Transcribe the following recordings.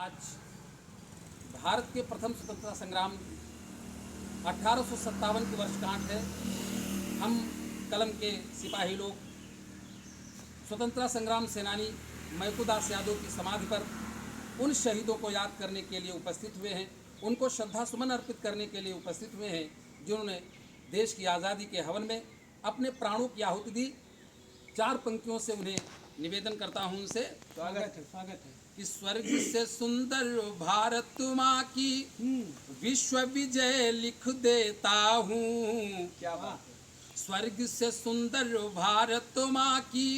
आज भारत के प्रथम स्वतंत्रता संग्राम 1857 की वर्षगांठ है। हम कलम के सिपाही लोग स्वतंत्रता संग्राम सेनानी महकूदास यादव की समाधि पर उन शहीदों को याद करने के लिए उपस्थित हुए हैं, उनको श्रद्धा सुमन अर्पित करने के लिए उपस्थित हुए हैं, जिन्होंने देश की आज़ादी के हवन में अपने प्राणों की आहुति दी। चार पंक्तियों से उन्हें निवेदन करता हूं उनसे। स्वागत है कि स्वर्ग से सुंदर भारत माँ की विश्व विजय लिख देता हूँ। क्या बात है। स्वर्ग से सुंदर भारत माँ की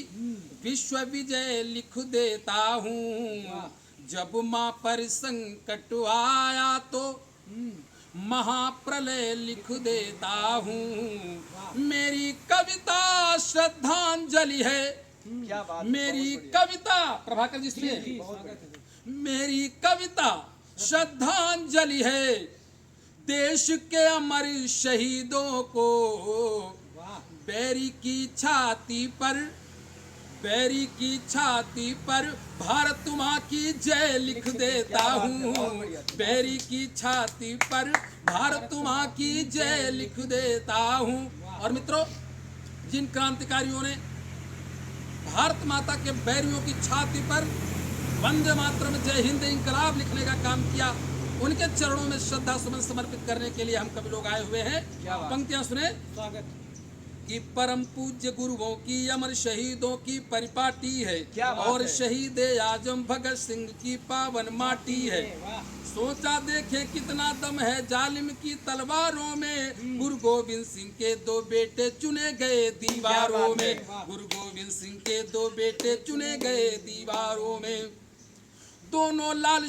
विश्व विजय लिख देता हूँ। जब माँ पर संकट आया तो महाप्रलय लिख देता हूँ। मेरी कविता श्रद्धांजलि है। क्या बात। मेरी कविता प्रभाकर जी सुनिए, मेरी कविता श्रद्धांजलि है देश के अमर शहीदों को। बैरी की छाती पर भारत माँ की जय लिख देता हूँ। बैरी की छाती पर भारत माँ की जय लिख देता हूँ। और मित्रों, जिन क्रांतिकारियों ने भारत माता के बैरियों की छाती पर वंदे मातरम जय हिंद इंकलाब लिखने का काम किया, उनके चरणों में श्रद्धा सुमन समर्पित करने के लिए हम सभी लोग आए हुए हैं। पंक्तियां सुने। स्वागत कि परम पूज्य गुरुओं की अमर शहीदों की परिपाटी है और शहीद आजम भगत सिंह की पावन माटी है। सोचा देखे कितना दम है जालिम की तलवारों में। गुरु गोविंद सिंह के दो बेटे चुने गए दीवारों में। गुरु गोविंद सिंह के दो बेटे चुने गए दीवारों में। दोनों लाल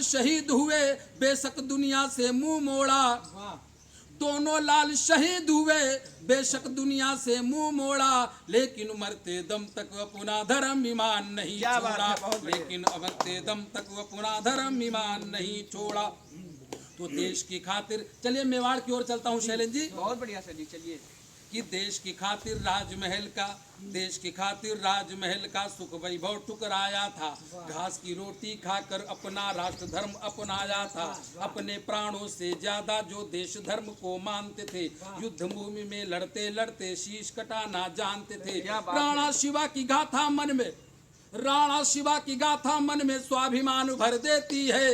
शहीद हुए बेशक दुनिया से मुंह मोड़ा। दोनों लाल शहीद हुए बेशक दुनिया से मुंह मोड़ा, लेकिन मरते दम तक अपना धर्म ईमान नहीं छोड़ा। लेकिन मरते दम तक अपना धर्म ईमान नहीं छोड़ा। तो देश की खातिर, चलिए मेवाड़ की ओर चलता हूँ शैलेंद्र जी। बहुत बढ़िया सर जी, चलिए। कि देश की खातिर राजमहल का सुख वैभव ठुकराया था। घास की रोटी खाकर अपना राष्ट्र धर्म अपनाया था। अपने प्राणों से ज्यादा जो देश धर्म को मानते थे, युद्ध भूमि में लड़ते लड़ते शीश कटाना जानते थे। राणा शिवा की गाथा मन में स्वाभिमान भर देती है।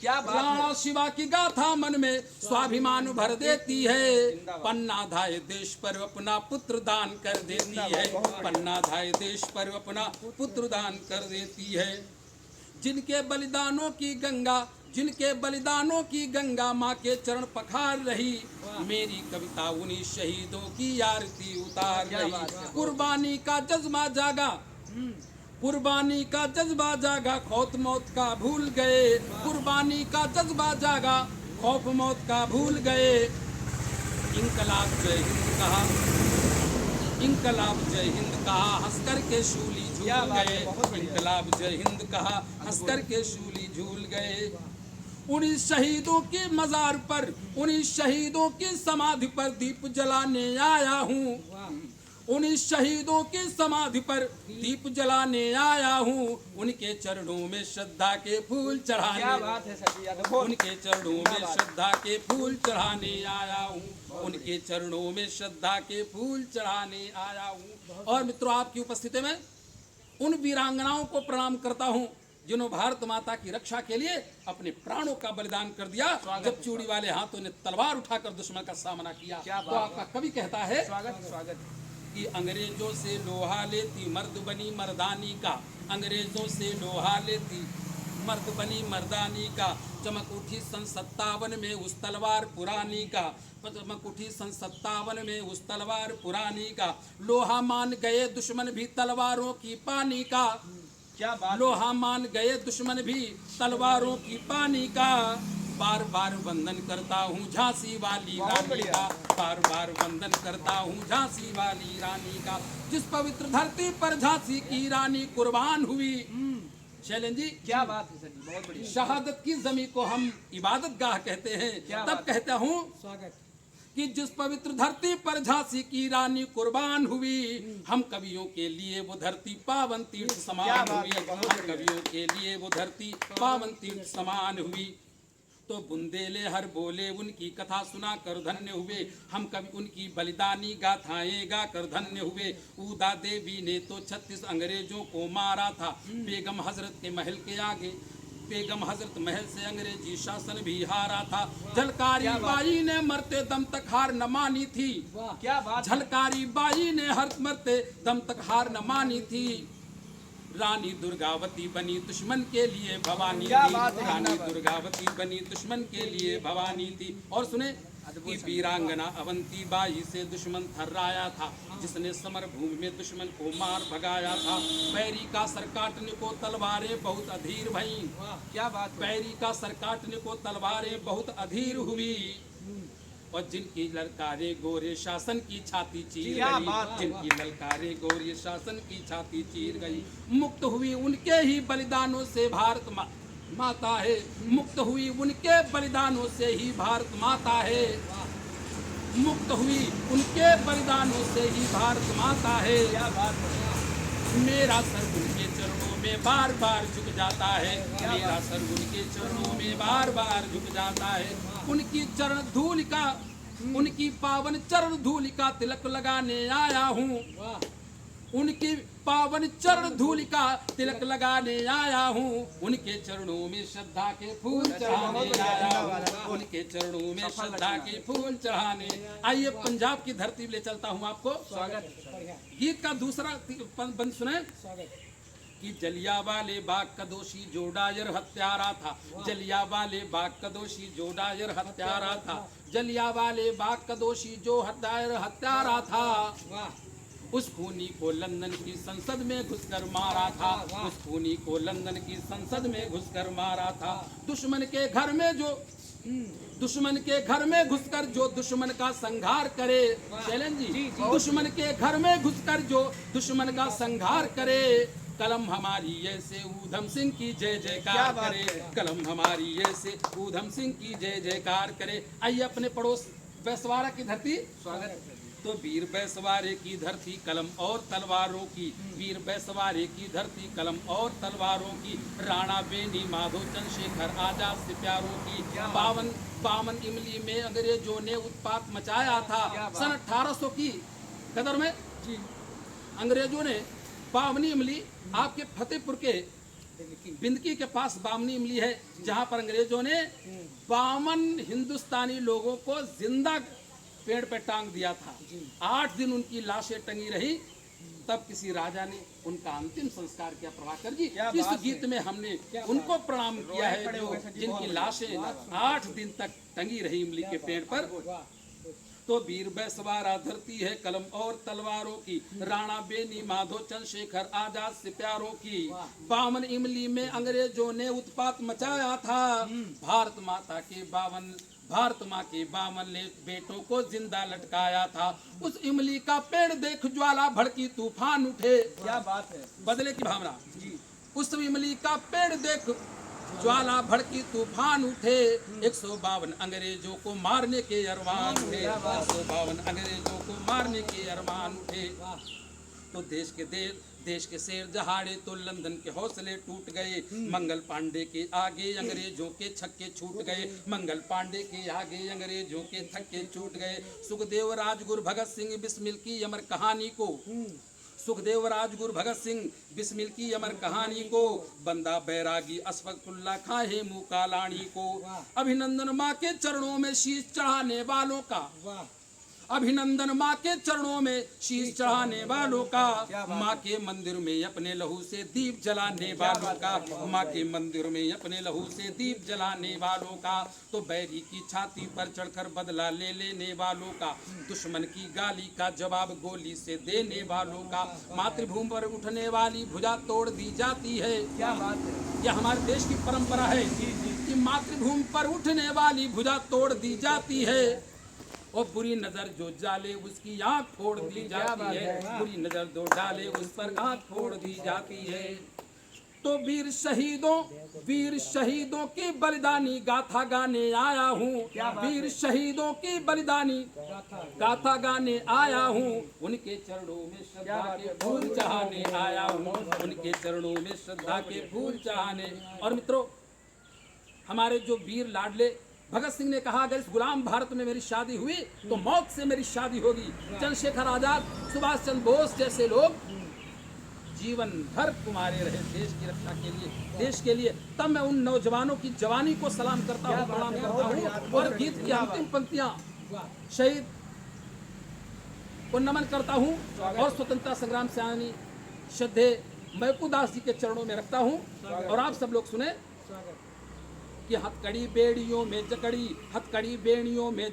क्या बात। राणा शिवा की गाथा मन में स्वाभिमान भर देती है। पन्ना धाय देश पर अपना पुत्र दान कर देती है। पन्ना धाय देश पर अपना पुत्र दान कर देती है। जिनके बलिदानों की गंगा माँ के चरण पखार रही, मेरी कविता उन्हीं शहीदों की आरती उतार रही। कुर्बानी का जज्बा जागा खौफ मौत का भूल गए। कुर्बानी का जज्बा जागा खौफ मौत का भूल गए। इंकलाब जय हिंद कहा हंसकर के शूली झूल गए। इंकलाब जय हिंद कहा हंसकर के शूली झूल गए। उन्हीं शहीदों के मजार पर, उन्हीं शहीदों की समाधि पर दीप जलाने आया हूँ। उन्हीं शहीदों की समाधि पर दीप जलाने आया हूँ। उनके चरणों में श्रद्धा के फूल चढ़ाने, उनके चरणों में श्रद्धा के फूल चढ़ाने आया हूँ। उनके चरणों में श्रद्धा के फूल चढ़ाने आया हूँ। और मित्रों, आपकी उपस्थिति में उन वीरांगनाओं को प्रणाम करता हूँ जिन्होंने भारत माता की रक्षा के लिए अपने प्राणों का बलिदान कर दिया। जब चूड़ी वाले हाथों ने तलवार उठाकर दुश्मन का सामना किया। तो आपका कवि कहता है स्वागत कि अंग्रेजों से लोहा लेती मर्द बनी मर्दानी का। अंग्रेजों से लोहा लेती मर्द बनी मर्दानी का। चमक उठी सन 57 में उस तलवार पुरानी का। चमक उठी सन 57 में उस तलवार पुरानी का। लोहा मान गए दुश्मन भी तलवारों की पानी का। क्या बात। लोहा मान गए दुश्मन भी तलवारों की पानी का। बार बार वंदन करता हूँ झांसी वाली रानी का। बार बार वंदन करता हूँ झांसी वाली रानी का। जिस पवित्र धरती पर झांसी की रानी कुर्बान हुई। शैलेंद्र जी, क्या बात है सर जी, बहुत बढ़िया। शहादत की जमी को हम इबादत गाह कहते हैं। तब कहता हूँ कि जिस पवित्र धरती पर झांसी की रानी कुर्बान हुई, हम कवियों के लिए वो धरती पावन तीर्थ समान हुई। हम कवियों के लिए वो धरती पावन तीर्थ समान हुई। तो बुंदेले हर बोले उनकी कथा सुना कर धन्य हुए, हम कभी उनकी बलिदानी गाथाएं गा कर धन्य हुए। उदा देवी ने तो 36 अंग्रेजों को मारा था, बेगम हजरत के महल के आगे, बेगम हजरत महल से अंग्रेजी शासन भी हारा था। झलकारी बाई ने मरते दम तक हार न मानी थी, क्या बात, झलकारी बाई ने हर मरते दम तक हार न मानी थी। रानी दुर्गावती बनी दुश्मन के लिए भवानी थी, रानी दुर्गावती बनी दुश्मन के लिए भवानी थी। और सुने कि वीरांगना अवंती बाई से दुश्मन थर्राया था, जिसने समर भूमि में दुश्मन को मार भगाया था। बैरी का सर काटने को तलवारें बहुत अधीर भईं, क्या बात, बैरी का सर काटने को तलवारें बहुत अधीर हुई। और जिनकी ललकारे गोरे शासन की छाती चीर गई, जिनकी ललकारे गोरे शासन की छाती चीर गई। मुक्त हुई उनके ही बलिदानों से भारत माता है, मुक्त हुई उनके बलिदानों से ही भारत माता है, मुक्त हुई उनके बलिदानों से ही भारत माता है। क्या बात, मेरा सर उनके चरणों में बार बार झुक जाता है, मेरा सर उनके चरणों में बार बार झुक जाता है। उनकी चरण धूल का, उनकी पावन चरण धूल का तिलक लगाने आया हूँ, उनकी पावन चरण धूल का तिलक लगाने आया हूँ। उनके चरणों में श्रद्धा के फूल चढ़ाने आया हूँ, उनके चरणों में श्रद्धा के फूल चढ़ाने। आइए पंजाब की धरती ले चलता हूँ आपको। स्वागत, गीत का दूसरा बंद सुने कि जलियांवाले बाग का दोषी जो डायर हत्यारा था, जलियांवाले बाग का दोषी जो डायर हत्यारा था, जलियांवाले बाग का दोषी जो डायर हत्यारा था। उस खूनी को लंदन की संसद में घुसकर मारा था, उस खूनी को लंदन की संसद में घुसकर मारा था। दुश्मन के घर में जो, दुश्मन के घर में घुसकर जो दुश्मन का संहार करे, शैलन जी, दुश्मन के घर में घुसकर जो दुश्मन का संहार करे, कलम हमारी ऐसे ऊधम सिंह की जय जयकार करे, कलम हमारी ऐसे ऊधम सिंह की जय जयकार करे। आइए अपने पड़ोस बैसवाड़ा की धरती, स्वागत। तो वीर बैसवाड़े की धरती कलम और तलवारों की, वीर बैसवाड़े की धरती कलम और तलवारों की, राणा बेनी माधो चंद्रशेखर आजाद से प्यारों की। 52 इमली में अंग्रेजों ने उत्पात मचाया था, सन 1800 की कदर में जी अंग्रेजों ने 52 इमली, आपके फतेहपुर के बिंदकी के पास 52 इमली है, जहां पर अंग्रेजों ने 52 हिंदुस्तानी लोगों को जिंदा पेड़ पे टांग दिया था। 8 दिन उनकी लाशें टंगी रही, तब किसी राजा ने उनका अंतिम संस्कार किया। प्रभाकर जी, इस गीत में हमने उनको प्रणाम किया है जो जिनकी लाशें 8 दिन तक टंगी रही इमली के पेड़ पर। तो वीर बैसवाड़ा धरती है कलम और तलवारों की, राणा बेनी माधो चंद्रशेखर आजाद से प्यारों की। 52 इमली में अंग्रेजों ने उत्पात मचाया था, भारत माता के 52 भारत माँ के 52 बेटों को जिंदा लटकाया था। उस इमली का पेड़ देख ज्वाला भड़की तूफान उठे, क्या बात है, बदले की भावना जी। उस इमली का पेड़ देख ज्वाला भड़की तूफान उठे, 152 अंग्रेजों को मारने के अरमान उठे, 152 अंग्रेजों को मारने के अरमान उठे। तो देश के शेर दहाड़े तो लंदन के हौसले टूट गए, मंगल पांडे के आगे अंग्रेजों के छक्के छूट गए, मंगल पांडे के आगे अंग्रेजों के छक्के छूट गए। सुखदेव राजगुरु भगत सिंह बिस्मिल की अमर कहानी को, सुखदेव राजगुरु भगत सिंह बिस्मिल की अमर कहानी को, बंदा बैरागी अशफाकुल्ला खां हेमू कालानी को, अभिनंदन माँ के चरणों में शीश चढ़ाने वालों का, अभिनंदन माँ के चरणों में शीश चढ़ाने वालों का, माँ के मंदिर में अपने लहू से दीप जलाने वालों का, माँ के मंदिर में अपने लहू से दीप जलाने वालों का। तो बैरी की छाती पर चढ़कर बदला ले लेने वालों का, दुश्मन की गाली का जवाब गोली से देने वालों का। मातृभूमि पर उठने वाली भुजा तोड़ दी जाती है, क्या बात है, यह हमारे देश की परंपरा है कि मातृभूमि पर उठने वाली भुजा तोड़ दी जाती है। और बुरी नजर जो डाले उसकी आंख फोड़ दी जाती है, बुरी नजर जो डाले उस पर आंख फोड़ दी जाती है। तो वीर शहीदों की बलिदानी गाथा गाने आया हूँ। वीर शहीदों की बलिदानी गाथा गाने आया हूँ। उनके चरणों में श्रद्धा के फूल चढ़ाने आया हूँ। उनके चरणों में श्रद्धा के फूल चढ़ाने। और मित्रों, हमारे जो वीर लाडले भगत सिंह ने कहा, अगर इस गुलाम भारत में मेरी शादी हुई तो मौत से मेरी शादी होगी। चंद्रशेखर आजाद, सुभाष चंद्र बोस जैसे लोग जीवन भर कुमारे रहे देश की रक्षा के लिए, देश के लिए। तब मैं उन नौजवानों की जवानी को सलाम करता हूँ, प्रणाम करता हूँ। और गीत की अंतिम पंक्तियां शहीद को नमन करता हूँ और स्वतंत्रता संग्राम सेनानी श्रद्धे महकूदास जी के चरणों में रखता हूँ। और आप सब लोग सुने कि हथकड़ी बेड़ियों में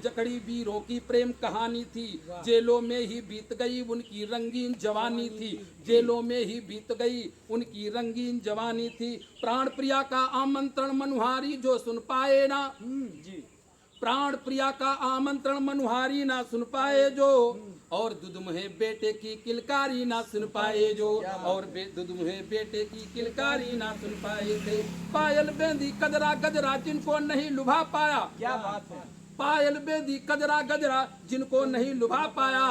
जकड़ी वीरों की प्रेम कहानी थी। जेलों में ही बीत गई उनकी रंगीन जवानी थी। जेलों में ही बीत गई उनकी रंगीन जवानी थी। प्राण प्रिया का आमंत्रण मनुहारी जो सुन पाए ना जी, प्राण प्रिया का आमंत्रण मनुहारी ना सुन पाए जो, और दुदुम्हे बेटे की किलकारी ना सुन पाए जो, और दुदुम्हे बेटे की किलकारी ना सुन पाए थे। पायल बेंदी कजरा गजरा जिनको नहीं लुभा पाया, क्या बात है। पायल बेंदी कजरा गजरा जिनको नहीं लुभा पाया।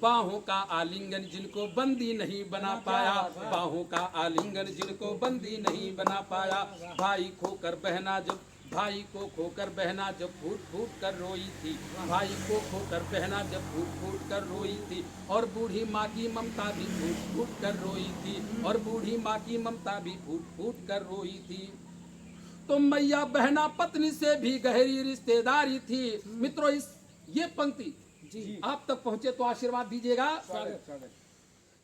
बाहों का आलिंगन जिनको बंदी नहीं बना पाया। बाहों का आलिंगन जिनको बंदी नहीं बना पाया। भाई को खोकर बहना जब फूट फूट कर रोई थी। भाई को खोकर बहना जब फूट फूट कर रोई थी। और बूढ़ी माँ की ममता भी फूट फूट कर रोई थी। और बूढ़ी माँ की ममता भी फूट फूट कर रोई थी। तो मैया बहना पत्नी से भी गहरी रिश्तेदारी थी। मित्रों, ये पंक्ति जी आप तक पहुंचे तो आशीर्वाद दीजिएगा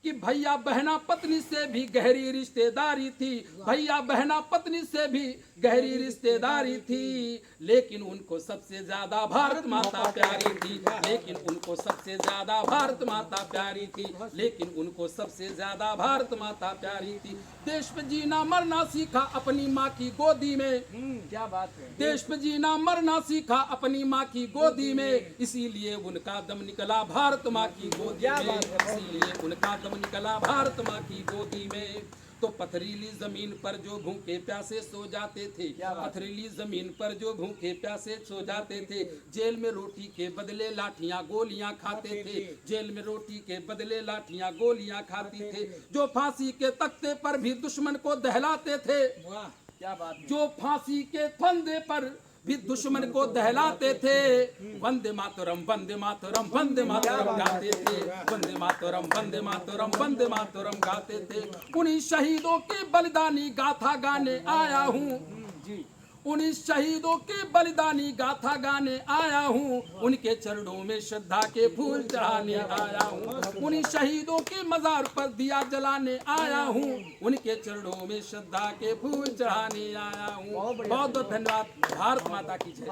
कि भैया बहना पत्नी से भी गहरी रिश्तेदारी थी। भैया बहना पत्नी से भी गहरी रिश्तेदारी थी। लेकिन उनको सबसे ज्यादा भारत माता प्यारी थी। लेकिन उनको सबसे ज्यादा भारत माता प्यारी थी। लेकिन उनको सबसे ज्यादा भारत माता प्यारी थी। देश पे जीना मरना सीखा अपनी माँ की गोदी में। क्या बात है। देश पे जीना मरना सीखा अपनी माँ की गोदी में। इसीलिए उनका दम निकला भारत माँ की गोदी में। इसीलिए उनका दम निकला भारत माँ की गोदी में। तो पथरीली जमीन पर जो भूखे प्यासे सो जाते थे, पथरीली जमीन पर जो भूखे प्यासे सो जाते थे। जेल में रोटी के बदले लाठियां गोलियां खाते थे। जेल में रोटी के बदले लाठियां गोलियां खाते थे। जो फांसी के तख्ते पर भी दुश्मन को दहलाते थे। क्या बात है। जो फांसी के फंदे पर भी दुश्मन को दहलाते थे। वंदे मातरम वंदे मातरम वंदे मातरम गाते थे। वंदे मातरम वंदे मातरम वंदे मातरम गाते थे। उन्हीं शहीदों की बलिदानी गाथा गाने आया हूँ जी। उन्हीं शहीदों की बलिदानी गाथा गाने आया हूँ। उनके चरणों में श्रद्धा के फूल चढ़ाने आया हूँ। उन्हीं शहीदों के मजार पर दिया जलाने आया हूँ। उनके चरणों में श्रद्धा के फूल चढ़ाने आया हूँ। बहुत बहुत धन्यवाद। भारत माता की जय।